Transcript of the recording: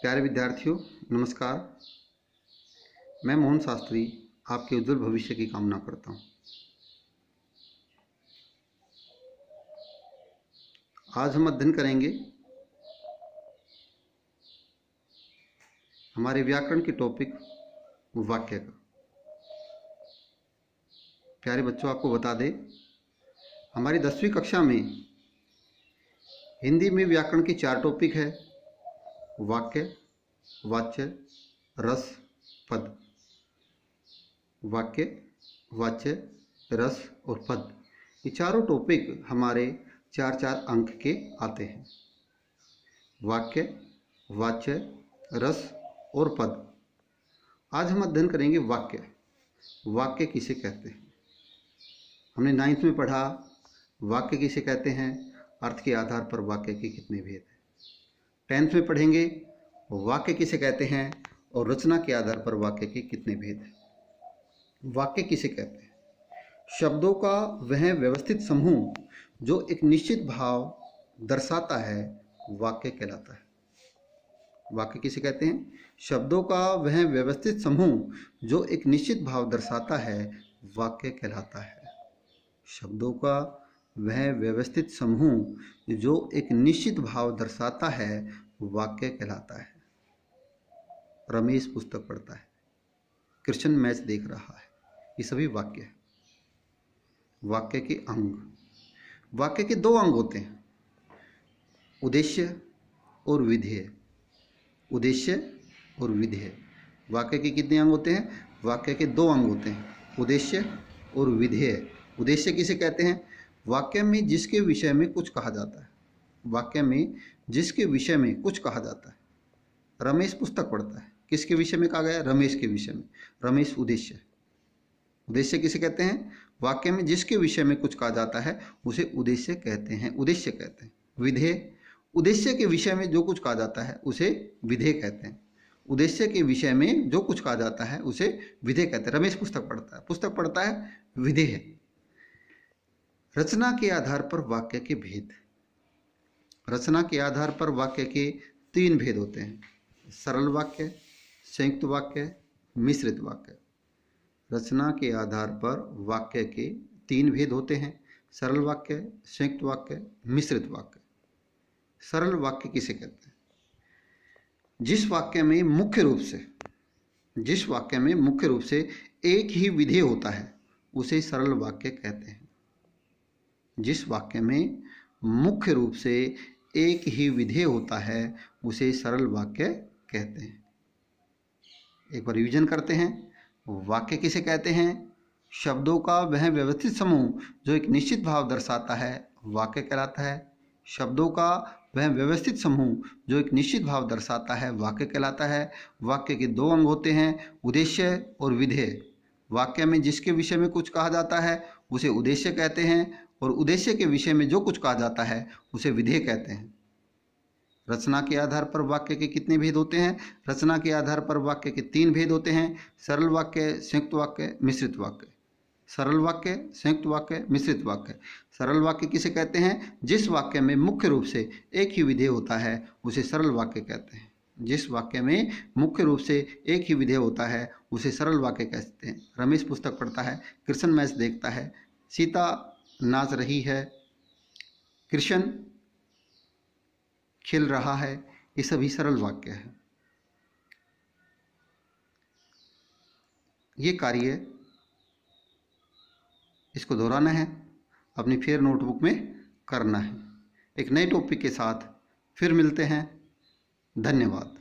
प्यारे विद्यार्थियों, नमस्कार। मैं मोहन शास्त्री आपके उज्जवल भविष्य की कामना करता हूँ। आज हम अध्ययन करेंगे हमारे व्याकरण के टॉपिक वाक्य का। प्यारे बच्चों, आपको बता दें, हमारी 10वीं कक्षा में हिंदी में व्याकरण के 4 टॉपिक है: वाक्य, वाच्य, रस, पद। वाक्य, वाच्य, रस और पद, ये चारों टॉपिक हमारे 4-4 अंक के आते हैं। वाक्य, वाच्य, रस और पद। आज हम अध्ययन करेंगे वाक्य। वाक्य किसे कहते हैं? हमने 9th में पढ़ा वाक्य किसे कहते हैं, अर्थ के आधार पर वाक्य के कितने भेद हैं। 10th में पढ़ेंगे वाक्य किसे कहते हैं और रचना के आधार पर वाक्य के कितने भेद हैं। वाक्य किसे कहते हैं? शब्दों का वह व्यवस्थित समूह जो एक निश्चित भाव दर्शाता है, वाक्य कहलाता है। वाक्य किसे कहते हैं? शब्दों का वह व्यवस्थित समूह जो एक निश्चित भाव दर्शाता है, वाक्य कहलाता है। शब्दों का वह व्यवस्थित समूह जो एक निश्चित भाव दर्शाता है, वाक्य कहलाता है। रमेश पुस्तक पढ़ता है, कृष्ण मैच देख रहा है, ये सभी वाक्य है। वाक्य के अंग। वाक्य के 2 अंग होते हैं, उद्देश्य और विधेय। उद्देश्य और विधेय। वाक्य के कितने अंग होते हैं? वाक्य के 2 अंग होते हैं, उद्देश्य और विधेय। उद्देश्य किसे कहते हैं? वाक्य में जिसके विषय में कुछ कहा जाता है। वाक्य में जिसके विषय में कुछ कहा जाता है। रमेश पुस्तक पढ़ता है, किसके विषय में कहा गया? रमेश के विषय में। रमेश उद्देश्य। उद्देश्य किसे कहते हैं? वाक्य में जिसके विषय में कुछ कहा जाता है उसे उद्देश्य कहते हैं। उद्देश्य कहते हैं। विधेय। उद्देश्य के विषय में जो कुछ कहा जाता है उसे विधेय कहते हैं। उद्देश्य के विषय में जो कुछ कहा जाता है उसे विधेय कहते हैं। रमेश पुस्तक पढ़ता है, पुस्तक पढ़ता है, विधेय है। रचना के आधार पर वाक्य के भेद। रचना के आधार पर वाक्य के 3 भेद होते हैं: सरल वाक्य, संयुक्त वाक्य, मिश्रित वाक्य। रचना के आधार पर वाक्य के 3 भेद होते हैं: सरल वाक्य, संयुक्त वाक्य, मिश्रित वाक्य। सरल वाक्य किसे कहते हैं? जिस वाक्य में मुख्य रूप से एक ही विधेय होता है उसे सरल वाक्य कहते हैं। जिस वाक्य में मुख्य रूप से एक ही विधेय होता है उसे सरल वाक्य कहते हैं। एक बार रिवीजन करते हैं। वाक्य किसे कहते हैं? शब्दों का वह व्यवस्थित समूह जो एक निश्चित भाव दर्शाता है, वाक्य कहलाता है। शब्दों का वह व्यवस्थित समूह जो एक निश्चित भाव दर्शाता है, वाक्य कहलाता है। वाक्य के 2 अंग होते हैं, उद्देश्य और विधेय। वाक्य में जिसके विषय में कुछ कहा जाता है उसे उद्देश्य कहते हैं और उद्देश्य के विषय में जो कुछ कहा जाता है उसे विधेय कहते हैं। रचना के आधार पर वाक्य के कितने भेद होते हैं? रचना के आधार पर वाक्य के 3 भेद होते हैं: सरल वाक्य, संयुक्त वाक्य, मिश्रित वाक्य। सरल वाक्य, संयुक्त वाक्य, मिश्रित वाक्य। सरल वाक्य किसे कहते हैं? जिस वाक्य में मुख्य रूप से एक ही विधेय होता है उसे सरल वाक्य कहते हैं। जिस वाक्य में मुख्य रूप से एक ही विधेय होता है उसे सरल वाक्य कहते हैं। रमेश पुस्तक पढ़ता है, कृष्ण मैच देखता है, सीता नाच रही है, कृष्ण खेल रहा है, ये सभी सरल वाक्य है। ये कार्य इसको दोहराना है, अपनी फिर नोटबुक में करना है। एक नए टॉपिक के साथ फिर मिलते हैं। धन्यवाद।